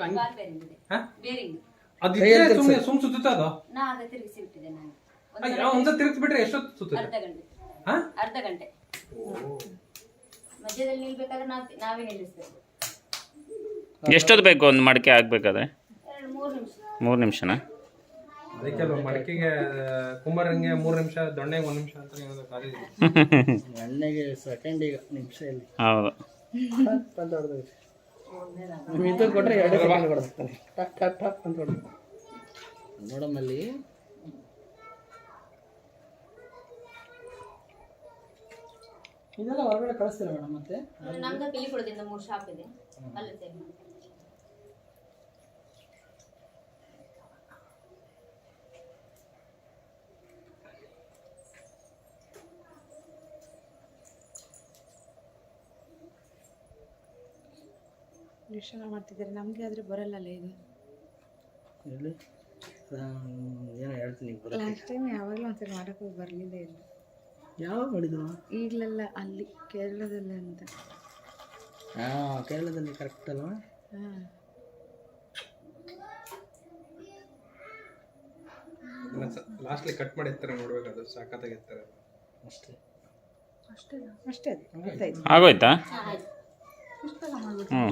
Ball bearing ಇದೆ. Bearing ಅದು ಸುಮ್ಮನೆ ಸುತ್ತುತ್ತ ಅದು ನಾ ಅದ ತಿರುಗಿಸಿ ಬಿಟ್ಟಿದೆ ನಾನು. ಒಂದ್ಸಲ ತಿರುಗಿಸ್ಬಿಟ್ರೆ ಎಷ್ಟೊತ್ತು ಸುತ್ತುತ್ತೆ? ಅರ್ಧ ಗಂಟೆ. ಮಧ್ಯದಲ್ಲಿ ನಿಲ್ಬೇಕಾದ್ರೆ ನಾವೇ ನಿಲ್ಲಿಸ್ಬೇಕು. ಎಷ್ಟೊತ್ತು ಬೇಕು ಒಂದು ಮಡಿಕೆ ಆಗ್ಬೇಕಾದ್ರೆ? 3 ನಿಮಿಷ. 3 ನಿಮಿಷನಾ? ಅದಕ್ಕೆ ಮಡಿಕೆಗೆ ಕುಂಬಾರಂಗೆ 3 ನಿಮಿಷ, ದೊಣ್ಣೆಗೆ 1 ನಿಮಿಷ ಅಂತ ಹೇಳೋದು ಕಾಲೇಜ್. ಎಣ್ಣೆಗೆ ಸೆಕೆಂಡ್ ಈಗ ನಿಮಿಷ ಇಲ್ಲಿ. ಹೌದು. ಇದು ಕೊಟ್ಟರೆ 2 ಸೆಕೆಂಡ್ ಕೊಡ್ತಾನೆ. ಟಕ್ ಟಕ್ ಟಕ್ ಅಂತ ಹೊಡೆದು ನೋಡಮ್ಮಲ್ಲಿ. ಇದೆಲ್ಲ ಹೊರಗಡೆ ಕಳಿಸ್ತೀರ ಮೇಡಮ್? ಮತ್ತೆ ನಮ್ದು ಪಿಲಿಕುಳದಿಂದ 3 ಶಾಪ್ ಇದೆ ಅಲ್ಲಿ ಸೇಲ್ ಮಾಡ್ತೀವಿ. ಟ್ಯೂಷನ್ ಮಾಡ್ತಿದ್ದಾರೆ. ನಮಗೆ ಆದರೆ ಬರಲ್ಲಲ್ಲ ಇದು. ಹೇಳಿ ಏನೋ ಹೇಳ್ತೀನಿ. ಲಾಸ್ಟ್ ಟೈಮ್ ಯಾವಾಗಲೂ ಒಂದ್ಸರಿ ಮಾಡೋಕ್ಕೆ ಹೋಗಿ ಬರಲಿಲ್ಲ ಇಲ್ಲ. ಯಾವಾಗ ಮಾಡಿದ್ರು? ಈಗಲೆಲ್ಲ ಅಲ್ಲಿ ಕೇರಳದಲ್ಲಿ ಅಂತ. ಹಾಂ, ಕೇರಳದಲ್ಲಿ ಕರೆಕ್ಟ್ ಅಲ್ವಾ? ಹಾಂ, ಲಾಸ್ಟ್ಲಿ ಕಟ್ ಮಾಡಿ ಎತ್ತಾರೆ ನೋಡ್ಬೇಕಾದ್ರೆ ಸಾಕಾಗಿರ್ತಾರೆ ಅಷ್ಟೇ. ಅಷ್ಟೇ ಅದು. ಆಗೋಯ್ತಾ? ಆಯ್ತು. ಇಷ್ಟೆಲ್ಲ ಮಾಡ್ಬಿಟ್ಟು ಹ್ಞೂ.